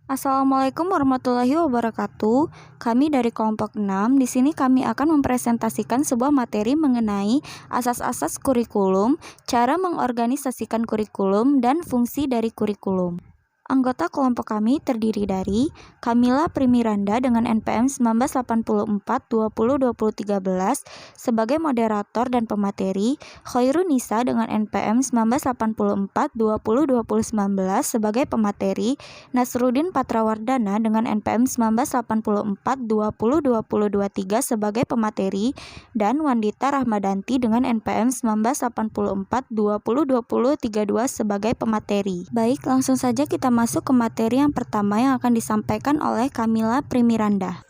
Assalamualaikum warahmatullahi wabarakatuh. Kami dari kelompok 6. Di sini kami akan mempresentasikan sebuah materi mengenai asas-asas kurikulum, cara mengorganisasikan kurikulum, dan fungsi dari kurikulum. Anggota kelompok kami terdiri dari Kamila Primiranda dengan NPM 1984 202013 sebagai moderator dan pemateri, Khairun Nisa dengan NPM 1984 202019 sebagai pemateri, Nasruddin Patrawardana dengan NPM 1984 202023 sebagai pemateri, dan Wandita Rahmadanti dengan NPM 1984 202032 sebagai pemateri. Baik, langsung saja kita masuk ke materi yang pertama yang akan disampaikan oleh Kamila Primiranda.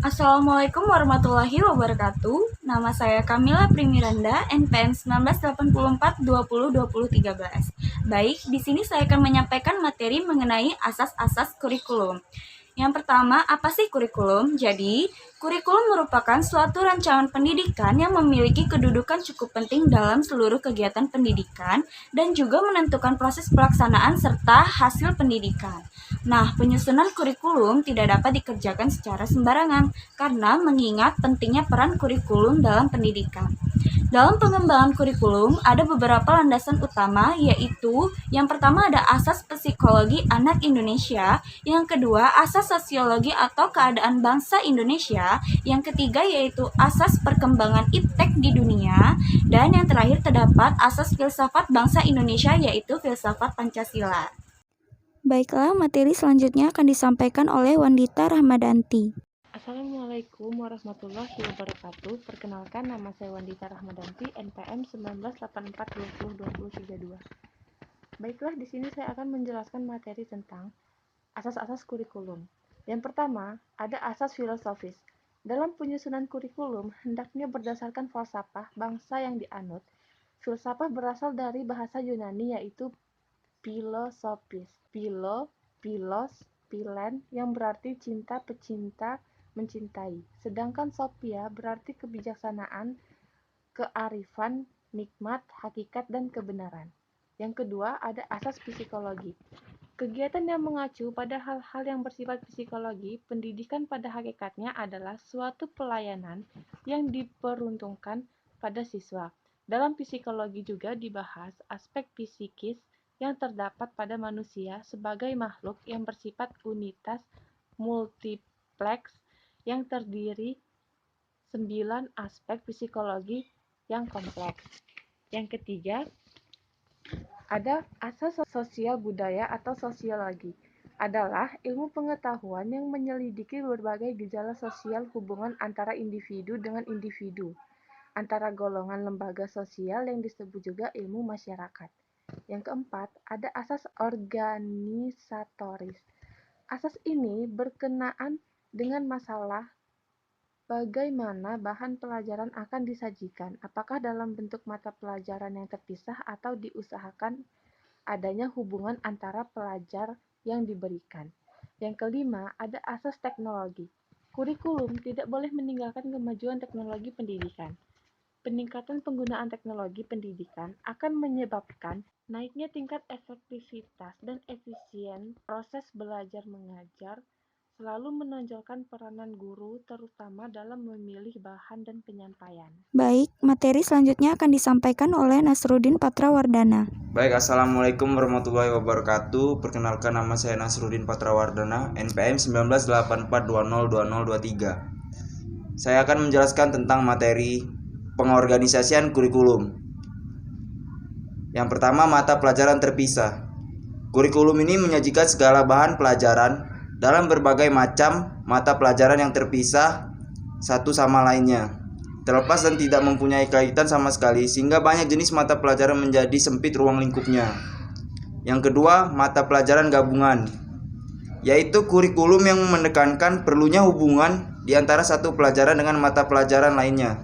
Assalamualaikum warahmatullahi wabarakatuh. Nama saya Kamila Primiranda, NPM 1984 202013. Baik, di sini saya akan menyampaikan materi mengenai asas-asas kurikulum. Yang pertama, apa sih kurikulum? Jadi, kurikulum merupakan suatu rancangan pendidikan yang memiliki kedudukan cukup penting dalam seluruh kegiatan pendidikan dan juga menentukan proses pelaksanaan serta hasil pendidikan. Nah, penyusunan kurikulum tidak dapat dikerjakan secara sembarangan karena mengingat pentingnya peran kurikulum dalam pendidikan. Dalam pengembangan kurikulum, ada beberapa landasan utama, yaitu yang pertama ada asas psikologi anak Indonesia, yang kedua asas sosiologi atau keadaan bangsa Indonesia, yang ketiga yaitu asas perkembangan iptek di dunia, dan yang terakhir terdapat asas filsafat bangsa Indonesia yaitu filsafat Pancasila. Baiklah, materi selanjutnya akan disampaikan oleh Wandita Rahmadanti. Assalamualaikum warahmatullahi wabarakatuh. Perkenalkan, nama saya Wandita Rahmadanti, NPM 1984 Baiklah, di sini saya akan menjelaskan materi tentang asas-asas kurikulum. Yang pertama, ada asas filosofis. Dalam penyusunan kurikulum, hendaknya berdasarkan falsafah bangsa yang dianut. Filsafah berasal dari bahasa Yunani yaitu filosofis. Philos, philen yang berarti cinta, pecinta, mencintai. Sedangkan sophia berarti kebijaksanaan, kearifan, nikmat, hakikat, dan kebenaran. Yang kedua, ada asas psikologi. Kegiatan yang mengacu pada hal-hal yang bersifat psikologi, pendidikan pada hakikatnya adalah suatu pelayanan yang diperuntukkan pada siswa. Dalam psikologi juga dibahas aspek psikis yang terdapat pada manusia sebagai makhluk yang bersifat unitas multipleks yang terdiri 9 aspek psikologi yang kompleks. Yang ketiga, ada asas sosial budaya atau sosiologi. Adalah ilmu pengetahuan yang menyelidiki berbagai gejala sosial hubungan antara individu dengan individu, antara golongan lembaga sosial yang disebut juga ilmu masyarakat. Yang keempat, ada asas organisatoris. Asas ini berkenaan dengan masalah bagaimana bahan pelajaran akan disajikan, apakah dalam bentuk mata pelajaran yang terpisah atau diusahakan adanya hubungan antara pelajar yang diberikan. Yang kelima, ada asas teknologi. Kurikulum tidak boleh meninggalkan kemajuan teknologi pendidikan. Peningkatan penggunaan teknologi pendidikan akan menyebabkan naiknya tingkat efektivitas dan efisien proses belajar mengajar, selalu menonjolkan peranan guru terutama dalam memilih bahan dan penyampaian. Baik, materi selanjutnya akan disampaikan oleh Nasruddin Patrawardana. Baik, Assalamualaikum warahmatullahi wabarakatuh. Perkenalkan, nama saya Nasruddin Patrawardana, NPM 1984 Saya akan menjelaskan tentang materi pengorganisasian kurikulum. Yang pertama, mata pelajaran terpisah. Kurikulum ini menyajikan segala bahan pelajaran dalam berbagai macam mata pelajaran yang terpisah satu sama lainnya, terlepas dan tidak mempunyai kaitan sama sekali, sehingga banyak jenis mata pelajaran menjadi sempit ruang lingkupnya. Yang kedua, mata pelajaran gabungan, yaitu kurikulum yang menekankan perlunya hubungan di antara satu pelajaran dengan mata pelajaran lainnya,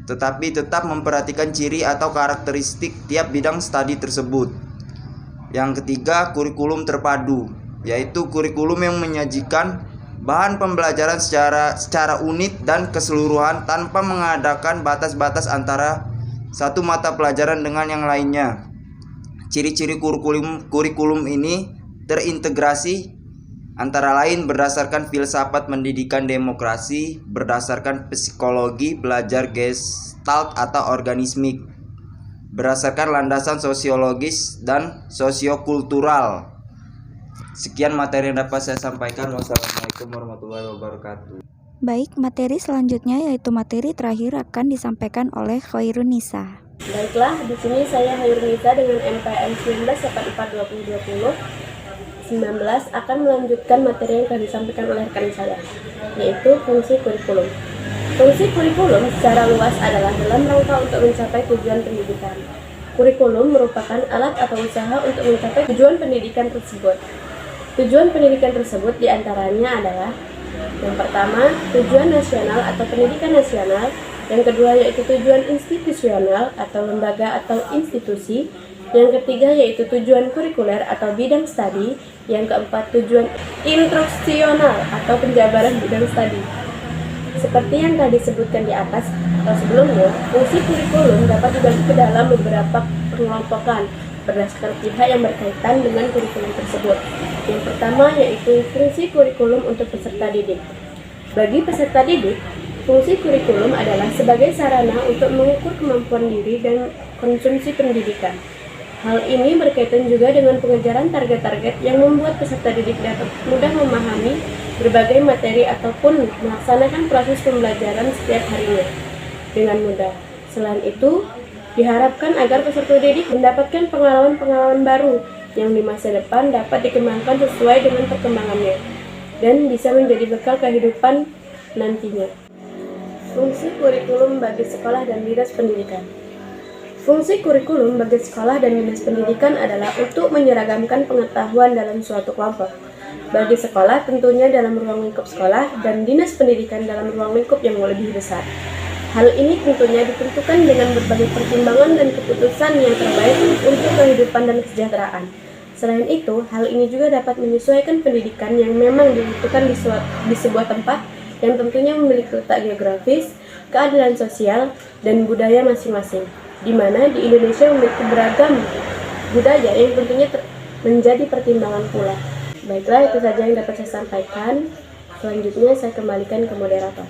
tetapi tetap memperhatikan ciri atau karakteristik tiap bidang studi tersebut. Yang ketiga, kurikulum terpadu, yaitu kurikulum yang menyajikan bahan pembelajaran secara unit dan keseluruhan tanpa mengadakan batas-batas antara satu mata pelajaran dengan yang lainnya. Ciri-ciri kurikulum ini terintegrasi antara lain berdasarkan filsafat pendidikan demokrasi, berdasarkan psikologi belajar gestalt atau organismik, berdasarkan landasan sosiologis dan sosiokultural. Sekian materi yang dapat saya sampaikan. Wassalamualaikum warahmatullahi wabarakatuh. Baik, materi selanjutnya yaitu materi terakhir akan disampaikan oleh Khairunisa. Baiklah, di sini saya Khairunisa dengan NPM 19 akan melanjutkan materi yang telah disampaikan oleh rekan saya, yaitu fungsi kurikulum. Fungsi kurikulum secara luas adalah dalam rangka untuk mencapai tujuan pendidikan. Kurikulum merupakan alat atau usaha untuk mencapai tujuan pendidikan tersebut. Tujuan pendidikan tersebut diantaranya adalah: yang pertama, tujuan nasional atau pendidikan nasional. Yang kedua yaitu tujuan institusional atau lembaga atau institusi. Yang ketiga yaitu tujuan kurikuler atau bidang studi. Yang keempat, tujuan instruksional atau penjabaran bidang studi. Seperti yang tadi disebutkan di atas atau sebelumnya, fungsi kurikulum dapat dibagi ke dalam beberapa pengelompokan berdasarkan pihak yang berkaitan dengan kurikulum tersebut. Yang pertama yaitu fungsi kurikulum untuk peserta didik. Bagi peserta didik, fungsi kurikulum adalah sebagai sarana untuk mengukur kemampuan diri dan konsumsi pendidikan. Hal ini berkaitan juga dengan pengejaran target-target yang membuat peserta didik dapat mudah memahami berbagai materi ataupun melaksanakan proses pembelajaran setiap harinya dengan mudah. Selain itu, diharapkan agar peserta didik mendapatkan pengalaman-pengalaman baru yang di masa depan dapat dikembangkan sesuai dengan perkembangannya dan bisa menjadi bekal kehidupan nantinya. Fungsi kurikulum bagi sekolah dan dinas pendidikan. Fungsi kurikulum bagi sekolah dan dinas pendidikan adalah untuk menyeragamkan pengetahuan dalam suatu kelompok. Bagi sekolah tentunya dalam ruang lingkup sekolah dan dinas pendidikan dalam ruang lingkup yang lebih besar. Hal ini tentunya ditentukan dengan berbagai pertimbangan dan keputusan yang terbaik untuk kehidupan dan kesejahteraan. Selain itu, hal ini juga dapat menyesuaikan pendidikan yang memang dibutuhkan di sebuah tempat yang tentunya memiliki letak geografis, keadilan sosial, dan budaya masing-masing, di mana di Indonesia memiliki beragam budaya yang tentunya menjadi pertimbangan pula. Baiklah, itu saja yang dapat saya sampaikan. Selanjutnya saya kembalikan ke moderator.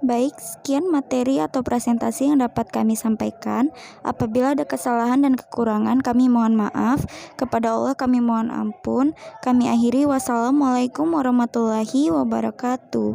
Baik, sekian materi atau presentasi yang dapat kami sampaikan. Apabila ada kesalahan dan kekurangan, kami mohon maaf. Kepada Allah kami mohon ampun. Kami akhiri. Wassalamualaikum warahmatullahi wabarakatuh.